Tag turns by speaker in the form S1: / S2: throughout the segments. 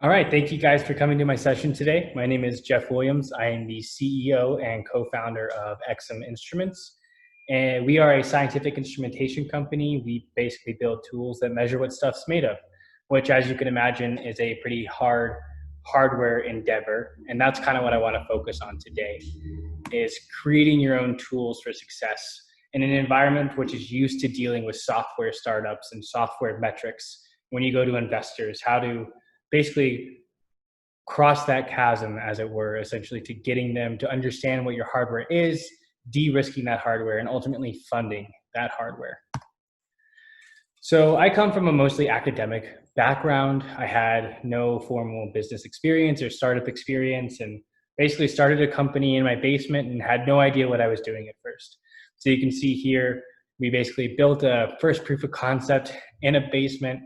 S1: All right, thank you guys for coming to my session today. My name is Jeff Williams. I am the CEO and co-founder of Exum Instruments. And we are a scientific instrumentation company. We basically build tools that measure what stuff's made of, which, as you can imagine, is a pretty hard hardware endeavor. And that's kind of what I want to focus on today, is creating your own tools for success in an environment which is used to dealing with software startups and software metrics. When you go to investors, how to basically cross that chasm, as it were, essentially, to getting them to understand what your hardware is, de-risking that hardware, and ultimately funding that hardware. So I come from a mostly academic background. I had no formal business experience or startup experience, and basically started a company in my basement and had no idea what I was doing at first. So you can see here, we basically built a first proof of concept in a basement,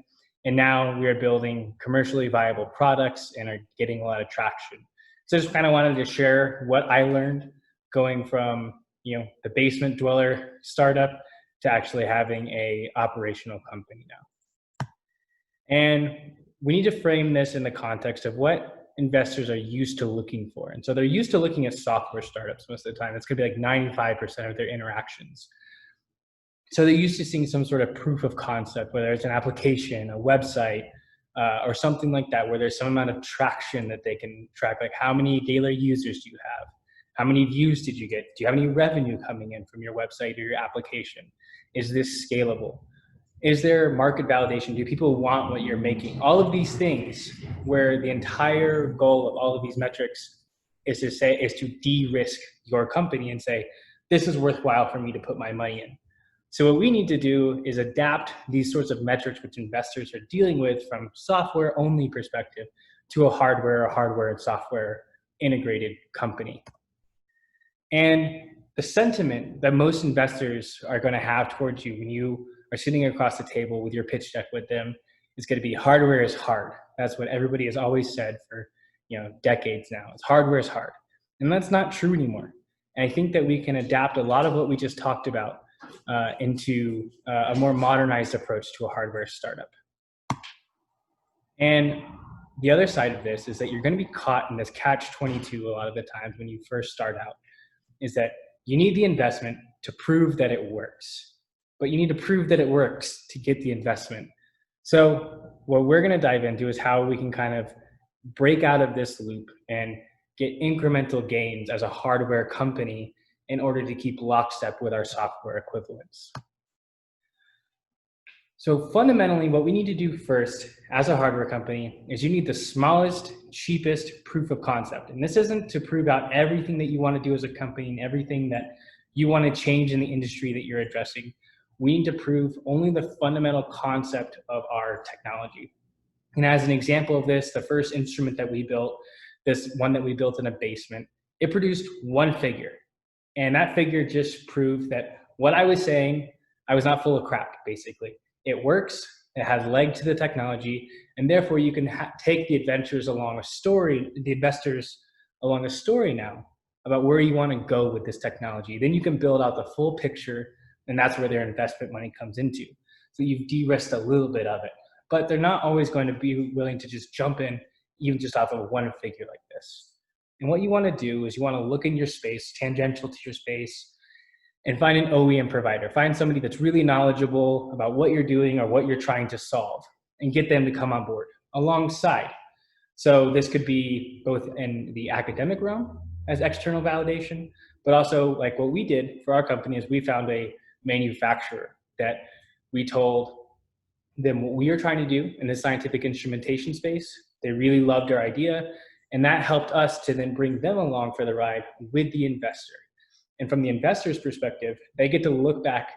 S1: and now we are building commercially viable products and are getting a lot of traction. So I just kind of wanted to share what I learned going from the basement dweller startup to actually having a operational company now. And we need to frame this in the context of what investors are used to looking for. And so they're used to looking at software startups most of the time. It's going to be like 95% of their interactions. So they're used to seeing some sort of proof of concept, whether it's an application, a website, or something like that, where there's some amount of traction that they can track, like how many daily users do you have? How many views did you get? Do you have any revenue coming in from your website or your application? Is this scalable? Is there market validation? Do people want what you're making? All of these things, where the entire goal of all of these metrics is to de-risk your company and say, this is worthwhile for me to put my money in. So what we need to do is adapt these sorts of metrics which investors are dealing with from software only perspective to a hardware and software integrated company. And the sentiment that most investors are going to have towards you when you are sitting across the table with your pitch deck with them is going to be hardware is hard. That's what everybody has always said for decades now. It's hardware is hard. And that's not true anymore. And I think that we can adapt a lot of what we just talked about into a more modernized approach to a hardware startup. And the other side of this is that you're going to be caught in this catch-22 a lot of the times when you first start out, is that you need the investment to prove that it works, but you need to prove that it works to get the investment. So what we're going to dive into is how we can kind of break out of this loop and get incremental gains as a hardware company in order to keep lockstep with our software equivalents. So fundamentally, what we need to do first as a hardware company is you need the smallest, cheapest proof of concept. And this isn't to prove out everything that you want to do as a company and everything that you want to change in the industry that you're addressing. We need to prove only the fundamental concept of our technology. And as an example of this, the first instrument that we built, this one that we built in a basement, it produced one figure. And that figure just proved that what I was saying, I was not full of crap, basically. It works, it has leg to the technology, and therefore you can take the investors along a story now about where you want to go with this technology. Then you can build out the full picture, and that's where their investment money comes into. So you've de-risked a little bit of it, but they're not always going to be willing to just jump in, even just off of one figure like this. And what you want to do is you want to look in your space, tangential to your space, and find an OEM provider. Find somebody that's really knowledgeable about what you're doing or what you're trying to solve, and get them to come on board alongside. So this could be both in the academic realm as external validation, but also like what we did for our company is we found a manufacturer that we told them what we are trying to do in the scientific instrumentation space. They really loved our idea, and that helped us to then bring them along for the ride with the investor. And from the investor's perspective, they get to look back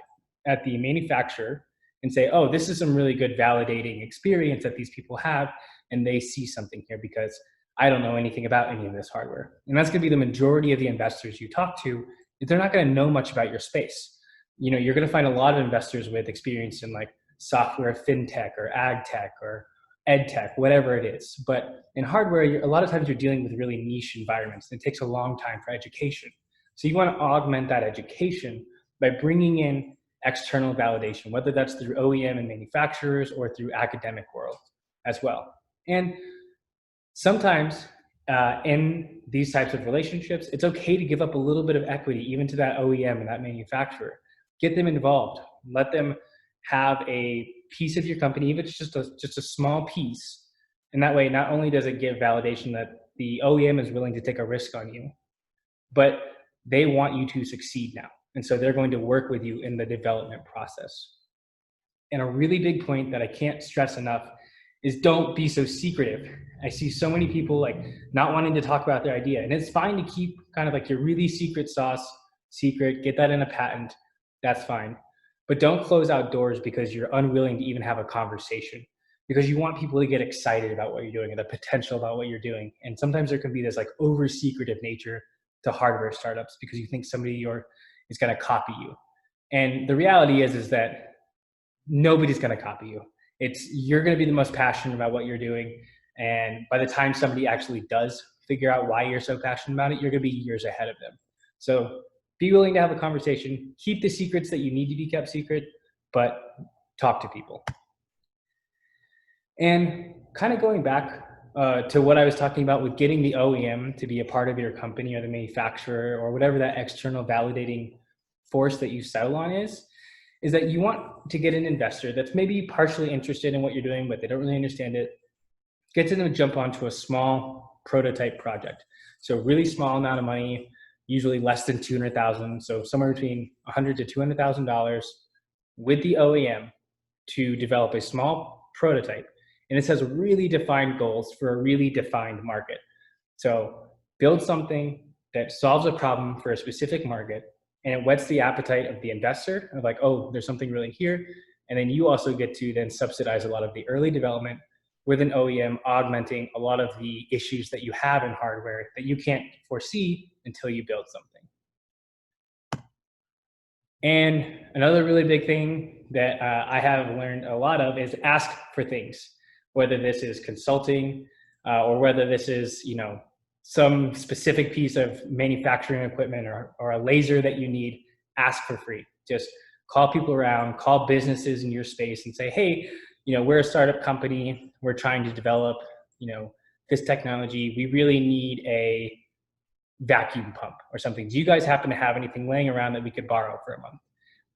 S1: at the manufacturer and say, oh, this is some really good validating experience that these people have, and they see something here because I don't know anything about any of this hardware. And that's going to be the majority of the investors you talk to. They're not going to know much about your space. You're going to find a lot of investors with experience in like software, fintech, or ag tech, or ed tech, whatever it is. But in hardware, a lot of times you're dealing with really niche environments. And it takes a long time for education. So you want to augment that education by bringing in external validation, whether that's through OEM and manufacturers or through academic world as well. And Sometimes in these types of relationships, it's okay to give up a little bit of equity, even to that OEM and that manufacturer. Get them involved. Let them have a piece of your company, even if it's just a small piece. And that way, not only does it give validation that the OEM is willing to take a risk on you, but they want you to succeed now. And so they're going to work with you in the development process. And a really big point that I can't stress enough is don't be so secretive. I see so many people like not wanting to talk about their idea. And it's fine to keep kind of like your really secret sauce secret, get that in a patent. That's fine. But don't close out doors because you're unwilling to even have a conversation, because you want people to get excited about what you're doing and the potential about what you're doing. And sometimes there can be this like over secretive nature to hardware startups because you think somebody is going to copy you. And the reality is that nobody's going to copy you. You're going to be the most passionate about what you're doing. And by the time somebody actually does figure out why you're so passionate about it, you're going to be years ahead of them. So be willing to have a conversation, keep the secrets that you need to be kept secret, but talk to people. And kind of going back to what I was talking about with getting the OEM to be a part of your company or the manufacturer or whatever that external validating force that you settle on is that you want to get an investor that's maybe partially interested in what you're doing, but they don't really understand it. Get them to jump onto a small prototype project. So really small amount of money, usually less than $200,000. So somewhere between $100,000 to $200,000 with the OEM to develop a small prototype. And this has really defined goals for a really defined market. So build something that solves a problem for a specific market, and it whets the appetite of the investor of like, oh, there's something really here. And then you also get to then subsidize a lot of the early development with an OEM augmenting a lot of the issues that you have in hardware that you can't foresee until you build something. And another really big thing that I have learned a lot of is ask for things, whether this is consulting or whether this is, some specific piece of manufacturing equipment or a laser that you need. Ask for free. Just call people around, call businesses in your space and say, hey, we're a startup company. We're trying to develop, this technology. We really need a vacuum pump or something. Do you guys happen to have anything laying around that we could borrow for a month?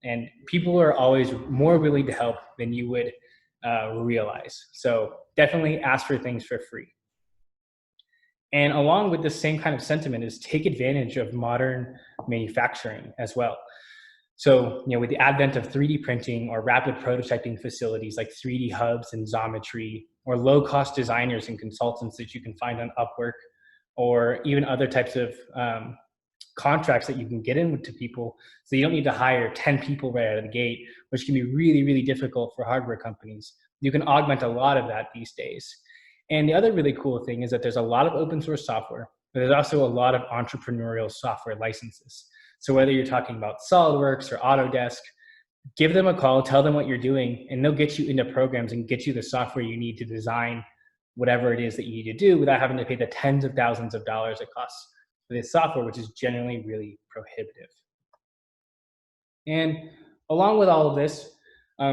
S1: And people are always more willing to help than you would realize. So definitely ask for things for free. And along with the same kind of sentiment is take advantage of modern manufacturing as well. So, with the advent of 3D printing or rapid prototyping facilities like 3D hubs and Xometry, or low-cost designers and consultants that you can find on Upwork, or even other types of contracts that you can get into people, so you don't need to hire 10 people right out of the gate, which can be really, really difficult for hardware companies. You can augment a lot of that these days. And the other really cool thing is that there's a lot of open source software, but there's also a lot of entrepreneurial software licenses. So whether you're talking about SolidWorks or Autodesk, give them a call, tell them what you're doing, and they'll get you into programs and get you the software you need to design whatever it is that you need to do without having to pay the tens of thousands of dollars it costs for this software, which is generally really prohibitive. And along with all of this,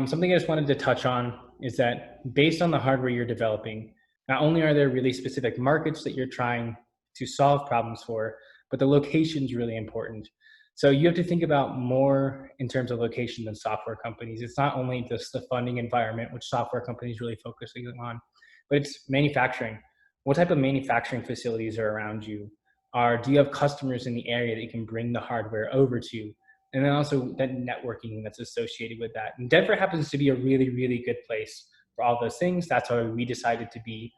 S1: something I just wanted to touch on is that based on the hardware you're developing, not only are there really specific markets that you're trying to solve problems for, but the location is really important. So you have to think about more in terms of location than software companies. It's not only just the funding environment, which software companies really focusing on, but it's manufacturing. What type of manufacturing facilities are around you? Do you have customers in the area that you can bring the hardware over to? And then also that networking that's associated with that. And Denver happens to be a really, really good place for all those things. That's why we decided to be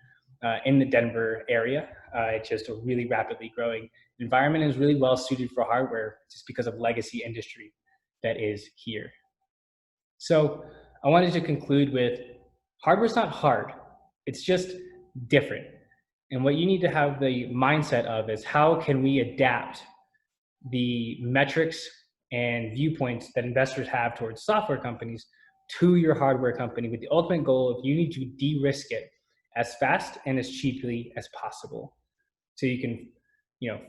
S1: in the Denver area. It's just a really rapidly growing environment and is really well suited for hardware just because of legacy industry that is here. So I wanted to conclude with hardware's not hard. It's just different. And what you need to have the mindset of is how can we adapt the metrics and viewpoints that investors have towards software companies to your hardware company, with the ultimate goal of you need to de-risk it as fast and as cheaply as possible. So you can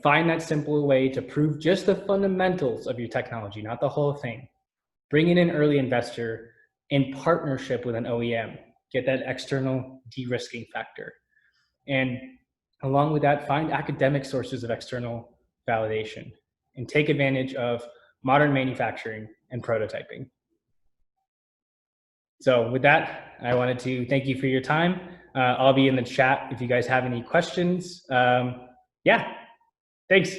S1: find that simple way to prove just the fundamentals of your technology, not the whole thing. Bring in an early investor in partnership with an OEM, get that external de-risking factor. And Along with that, find academic sources of external validation and take advantage of modern manufacturing and prototyping. So with that, I wanted to thank you for your time. I'll be in the chat if you guys have any questions. Yeah, thanks.